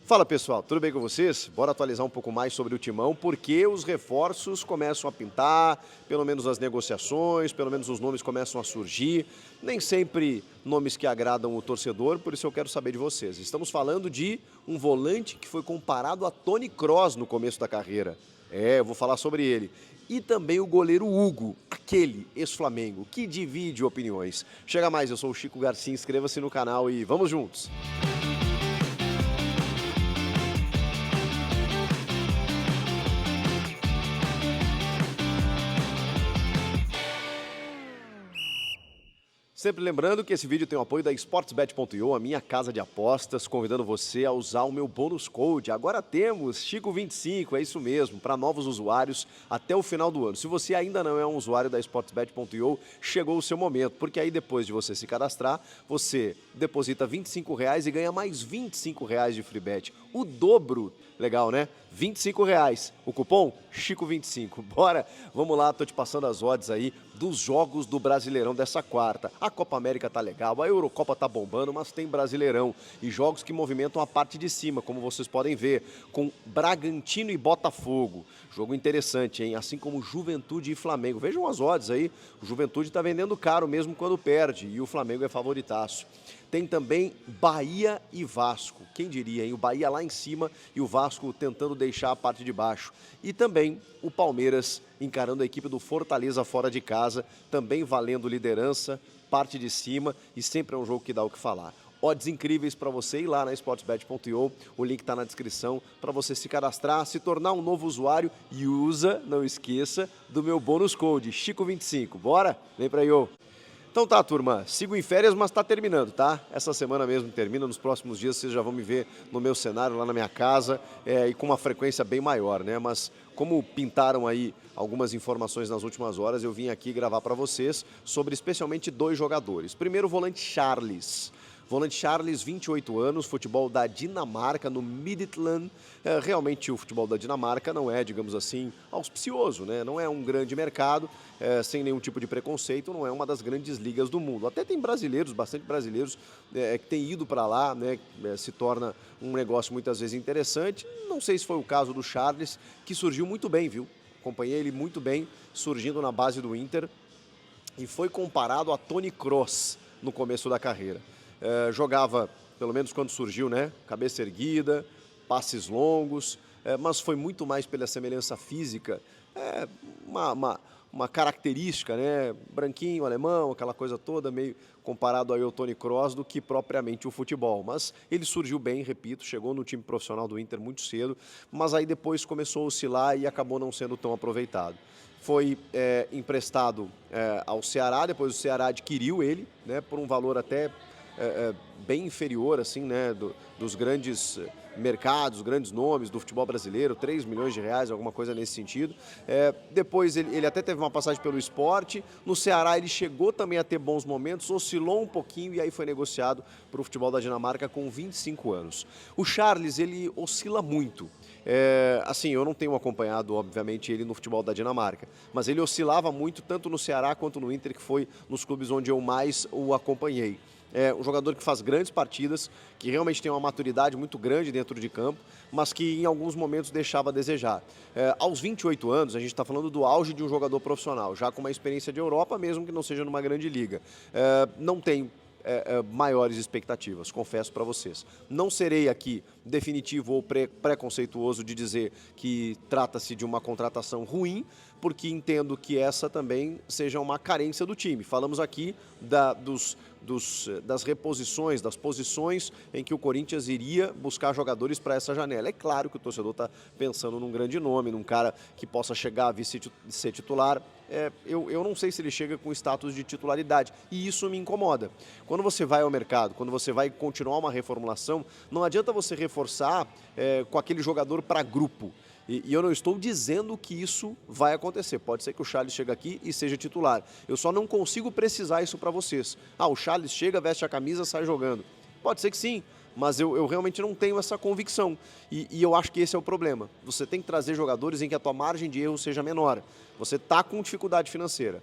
Fala pessoal, tudo bem com vocês? Bora atualizar um pouco mais sobre o Timão, porque os reforços começam a pintar, pelo menos as negociações, pelo menos os nomes começam a surgir. Nem sempre nomes que agradam o torcedor, por isso eu quero saber de vocês. Estamos falando de um volante que foi comparado a Toni Kroos no começo da carreira. Eu vou falar sobre ele. E também o goleiro Hugo, aquele ex-Flamengo, que divide opiniões. Chega mais, eu sou o Chico Garcia, inscreva-se no canal e vamos juntos! Sempre lembrando que esse vídeo tem o apoio da Sportsbet.io, a minha casa de apostas, convidando você a usar o meu bônus code. Agora temos Chico25, é isso mesmo, para novos usuários até o final do ano. Se você ainda não é um usuário da Sportsbet.io, chegou o seu momento, porque aí depois de você se cadastrar, você deposita R$ 25 e ganha mais R$ 25 de free bet. O dobro, legal né? R$ 25. O cupom Chico25. Bora, vamos lá, tô te passando as odds aí dos jogos do Brasileirão dessa quarta. A Copa América tá legal, a Eurocopa tá bombando, mas tem Brasileirão e jogos que movimentam a parte de cima, como vocês podem ver, com Bragantino e Botafogo. Jogo interessante, hein? Assim como Juventude e Flamengo. Vejam as odds aí, o Juventude tá vendendo caro mesmo quando perde e o Flamengo é favoritaço. Tem também Bahia e Vasco. Quem diria, hein? O Bahia lá em cima e o Vasco tentando deixar a parte de baixo. E também o Palmeiras encarando a equipe do Fortaleza fora de casa, também valendo liderança, parte de cima e sempre é um jogo que dá o que falar. Odds incríveis para você ir lá na Sportsbet.io, o link está na descrição para você se cadastrar, se tornar um novo usuário e não esqueça, do meu bônus code Chico25. Bora? Vem para eu. Então tá, turma, sigo em férias, mas tá terminando, tá? Essa semana mesmo termina, nos próximos dias vocês já vão me ver no meu cenário, lá na minha casa, e com uma frequência bem maior, né? Mas como pintaram aí algumas informações nas últimas horas, eu vim aqui gravar para vocês sobre especialmente dois jogadores. Primeiro, o volante Charles. Volante Charles, 28 anos, futebol da Dinamarca, no Midtjylland. Realmente o futebol da Dinamarca não é, digamos assim, auspicioso, né? Não é um grande mercado, sem nenhum tipo de preconceito, não é uma das grandes ligas do mundo. Até tem brasileiros, bastante brasileiros, que têm ido para lá, né? Se torna um negócio muitas vezes interessante. Não sei se foi o caso do Charles, que surgiu muito bem, viu? Acompanhei ele muito bem, surgindo na base do Inter, e foi comparado a Toni Kroos no começo da carreira. Jogava, pelo menos quando surgiu, né? Cabeça erguida, passes longos, mas foi muito mais pela semelhança física, uma característica, né? Branquinho, alemão, aquela coisa toda, meio comparado ao Toni Kroos, do que propriamente o futebol. Mas ele surgiu bem, repito, chegou no time profissional do Inter muito cedo, mas aí depois começou a oscilar e acabou não sendo tão aproveitado. Foi emprestado ao Ceará, depois o Ceará adquiriu ele, né? Por um valor até bem inferior, assim, né, dos grandes mercados, grandes nomes do futebol brasileiro, 3 milhões de reais, alguma coisa nesse sentido. Depois ele até teve uma passagem pelo Sport, no Ceará ele chegou também a ter bons momentos, oscilou um pouquinho e aí foi negociado para o futebol da Dinamarca com 25 anos. O Charles, ele oscila muito. Assim, eu não tenho acompanhado, obviamente, ele no futebol da Dinamarca, mas ele oscilava muito tanto no Ceará quanto no Inter, que foi nos clubes onde eu mais o acompanhei. É um jogador que faz grandes partidas, que realmente tem uma maturidade muito grande dentro de campo, mas que em alguns momentos deixava a desejar. Aos 28 anos, a gente está falando do auge de um jogador profissional, já com uma experiência de Europa, mesmo que não seja numa grande liga. Não tem maiores expectativas, confesso para vocês. Não serei aqui definitivo ou preconceituoso de dizer que trata-se de uma contratação ruim, porque entendo que essa também seja uma carência do time. Falamos aqui das reposições, das posições em que o Corinthians iria buscar jogadores para essa janela. É claro que o torcedor está pensando num grande nome, num cara que possa chegar a ser titular. Eu não sei se ele chega com status de titularidade, e isso me incomoda. Quando você vai ao mercado, quando você vai continuar uma reformulação, não adianta você reforçar com aquele jogador para grupo. E eu não estou dizendo que isso vai acontecer. Pode ser que o Charles chegue aqui e seja titular. Eu só não consigo precisar isso para vocês. O Charles chega, veste a camisa, sai jogando. Pode ser que sim, mas eu realmente não tenho essa convicção. E eu acho que esse é o problema. Você tem que trazer jogadores em que a tua margem de erro seja menor. você está com dificuldade financeira.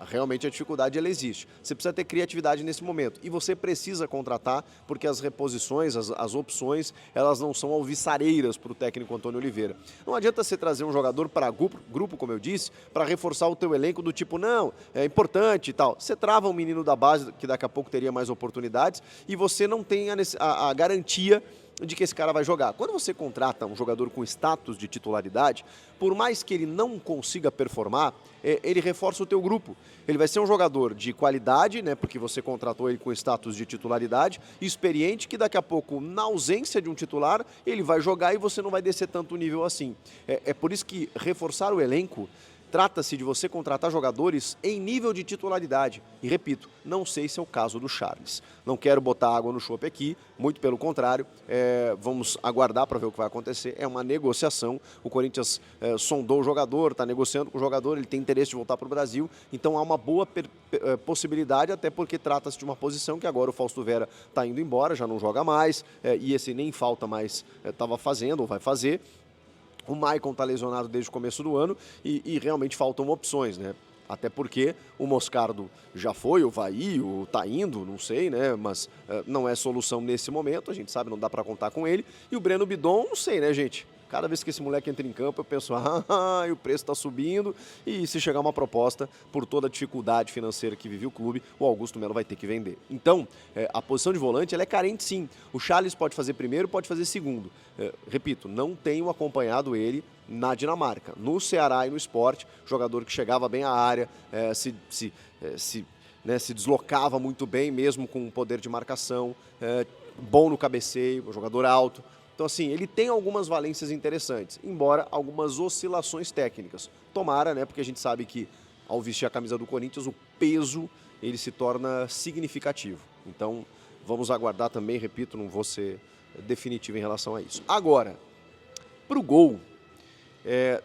Realmente a dificuldade ela existe. Você precisa ter criatividade nesse momento e você precisa contratar porque as reposições, as opções, elas não são alvissareiras para o técnico Antônio Oliveira. Não adianta você trazer um jogador para grupo, como eu disse, para reforçar o teu elenco do tipo, não, é importante e tal. Você trava um menino da base que daqui a pouco teria mais oportunidades e você não tem a garantia de que esse cara vai jogar. Quando você contrata um jogador com status de titularidade, por mais que ele não consiga performar, ele reforça o teu grupo. Ele vai ser um jogador de qualidade, né, porque você contratou ele com status de titularidade, experiente, que daqui a pouco, na ausência de um titular, ele vai jogar e você não vai descer tanto o nível assim. É por isso que reforçar o elenco trata-se de você contratar jogadores em nível de titularidade. E repito, não sei se é o caso do Charles. Não quero botar água no chope aqui, muito pelo contrário. Vamos aguardar para ver o que vai acontecer. É uma negociação. O Corinthians sondou o jogador, está negociando com o jogador, ele tem interesse de voltar para o Brasil. Então há uma boa possibilidade, até porque trata-se de uma posição que agora o Fausto Vera está indo embora, já não joga mais, e esse nem falta mais estava fazendo ou vai fazer. O Maicon está lesionado desde o começo do ano e realmente faltam opções, né? Até porque o Moscardo já foi, ou vai ir, ou está indo, não sei, né? Mas não é solução nesse momento, a gente sabe, não dá para contar com ele. E o Breno Bidon, não sei, né, gente? Cada vez que esse moleque entra em campo, eu penso, e o preço está subindo, e se chegar uma proposta, por toda a dificuldade financeira que vive o clube, o Augusto Melo vai ter que vender. Então, a posição de volante, ela é carente sim. O Charles pode fazer primeiro, pode fazer segundo. Repito, não tenho acompanhado ele na Dinamarca. No Ceará e no Sport, jogador que chegava bem à área, se deslocava muito bem, mesmo com poder de marcação, bom no cabeceio, jogador alto. Então, assim, ele tem algumas valências interessantes, embora algumas oscilações técnicas. Tomara, né, porque a gente sabe que ao vestir a camisa do Corinthians, o peso ele se torna significativo. Então, vamos aguardar também, repito, não vou ser definitivo em relação a isso. Agora, para o gol,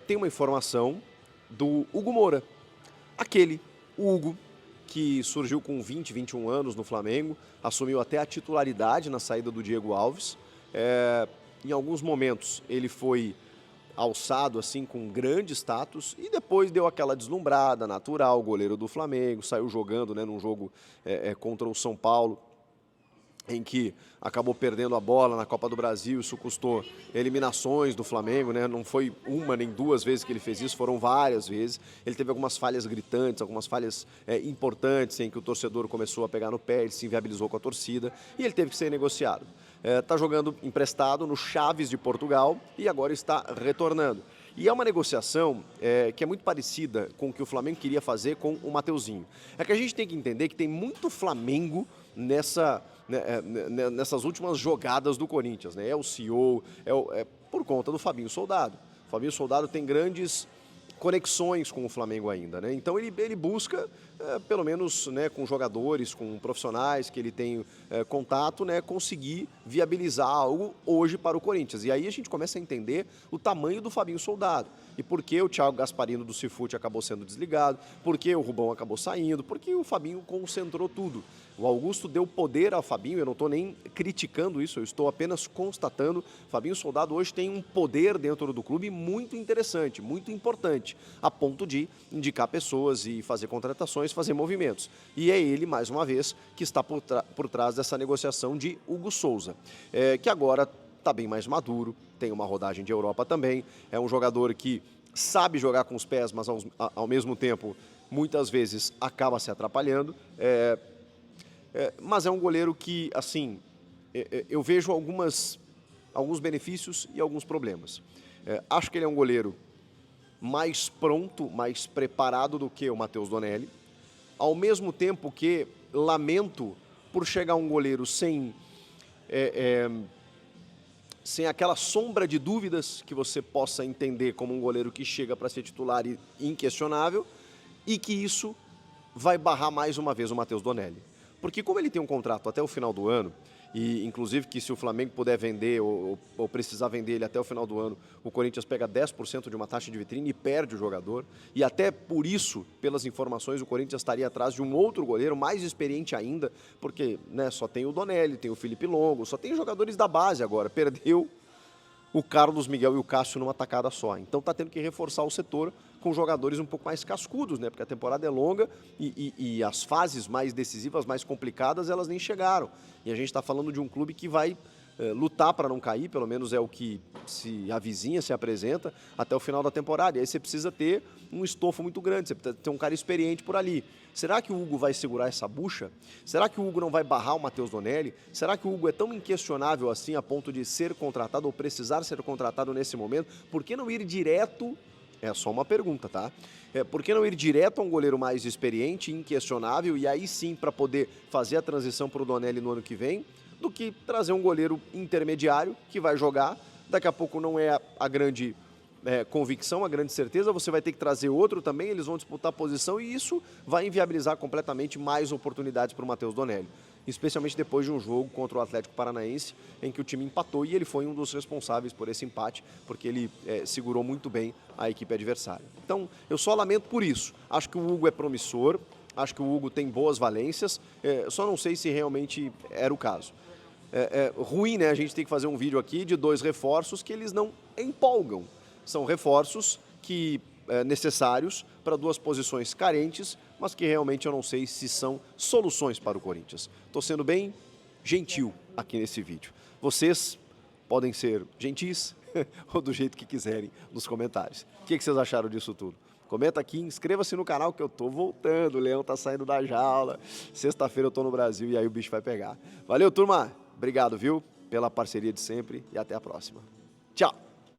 tem uma informação do Hugo Moura. O Hugo, que surgiu com 20, 21 anos no Flamengo, assumiu até a titularidade na saída do Diego Alves. Em alguns momentos ele foi alçado assim com grande status e depois deu aquela deslumbrada natural, goleiro do Flamengo, saiu jogando, né, num jogo contra o São Paulo, em que acabou perdendo a bola na Copa do Brasil, isso custou eliminações do Flamengo, né? Não foi uma nem duas vezes que ele fez isso, foram várias vezes. Ele teve algumas falhas gritantes, algumas falhas importantes em que o torcedor começou a pegar no pé, ele se inviabilizou com a torcida e ele teve que ser negociado. Está jogando emprestado no Chaves de Portugal e agora está retornando. E é uma negociação que é muito parecida com o que o Flamengo queria fazer com o Mateuzinho. É que a gente tem que entender que tem muito Flamengo nessas últimas jogadas do Corinthians, né? É o CEO, por conta do Fabinho Soldado. O Fabinho Soldado tem grandes conexões com o Flamengo ainda, né? Então ele busca, pelo menos, né, com jogadores, com profissionais que ele tem contato, né, conseguir viabilizar algo hoje para o Corinthians. E aí a gente começa a entender o tamanho do Fabinho Soldado. E por que o Thiago Gasparino do Cifute acabou sendo desligado, por que o Rubão acabou saindo, porque o Fabinho concentrou tudo. O Augusto deu poder ao Fabinho, eu não estou nem criticando isso, eu estou apenas constatando. Fabinho Soldado hoje tem um poder dentro do clube muito interessante, muito importante, a ponto de indicar pessoas e fazer contratações, fazer movimentos. E é ele, mais uma vez, que está por trás dessa negociação de Hugo Souza, que agora está bem mais maduro, tem uma rodagem de Europa também, é um jogador que sabe jogar com os pés, mas ao mesmo tempo, muitas vezes, acaba se atrapalhando. Mas é um goleiro que, assim, eu vejo alguns benefícios e alguns problemas. Acho que ele é um goleiro mais pronto, mais preparado do que o Matheus Donelli, ao mesmo tempo que lamento por chegar um goleiro sem aquela sombra de dúvidas que você possa entender como um goleiro que chega para ser titular e inquestionável, e que isso vai barrar mais uma vez o Matheus Donelli. Porque como ele tem um contrato até o final do ano, e inclusive que se o Flamengo puder vender ou precisar vender ele até o final do ano, o Corinthians pega 10% de uma taxa de vitrine e perde o jogador, e até por isso, pelas informações, o Corinthians estaria atrás de um outro goleiro, mais experiente ainda, porque, né, só tem o Donelli, tem o Felipe Longo, só tem jogadores da base agora, perdeu o Carlos Miguel e o Cássio numa tacada só, então está tendo que reforçar o setor com jogadores um pouco mais cascudos, né? Porque a temporada é longa e as fases mais decisivas, mais complicadas, elas nem chegaram. E a gente está falando de um clube que vai lutar para não cair, pelo menos é o que se avizinha, se apresenta, até o final da temporada. E aí você precisa ter um estofo muito grande, você precisa ter um cara experiente por ali. Será que o Hugo vai segurar essa bucha? Será que o Hugo não vai barrar o Matheus Donelli? Será que o Hugo é tão inquestionável assim a ponto de ser contratado ou precisar ser contratado nesse momento? Por que não ir direto? É só uma pergunta, tá? Por que não ir direto a um goleiro mais experiente, inquestionável, e aí sim para poder fazer a transição para o Donelli no ano que vem, do que trazer um goleiro intermediário que vai jogar, daqui a pouco não é a grande convicção, a grande certeza, você vai ter que trazer outro também, eles vão disputar a posição e isso vai inviabilizar completamente mais oportunidades para o Matheus Donelli, especialmente depois de um jogo contra o Atlético Paranaense em que o time empatou e ele foi um dos responsáveis por esse empate, porque ele segurou muito bem a equipe adversária. Então, eu só lamento por isso. Acho que o Hugo é promissor, acho que o Hugo tem boas valências, só não sei se realmente era o caso. É ruim, né? A gente tem que fazer um vídeo aqui de 2 reforços que eles não empolgam. São reforços que necessários para 2 posições carentes, mas que realmente eu não sei se são soluções para o Corinthians. Estou sendo bem gentil aqui nesse vídeo. Vocês podem ser gentis ou do jeito que quiserem nos comentários. O que vocês acharam disso tudo? Comenta aqui, inscreva-se no canal que eu tô voltando, o leão tá saindo da jaula. Sexta-feira eu tô no Brasil e aí o bicho vai pegar. Valeu, turma! Obrigado, viu, pela parceria de sempre e até a próxima. Tchau!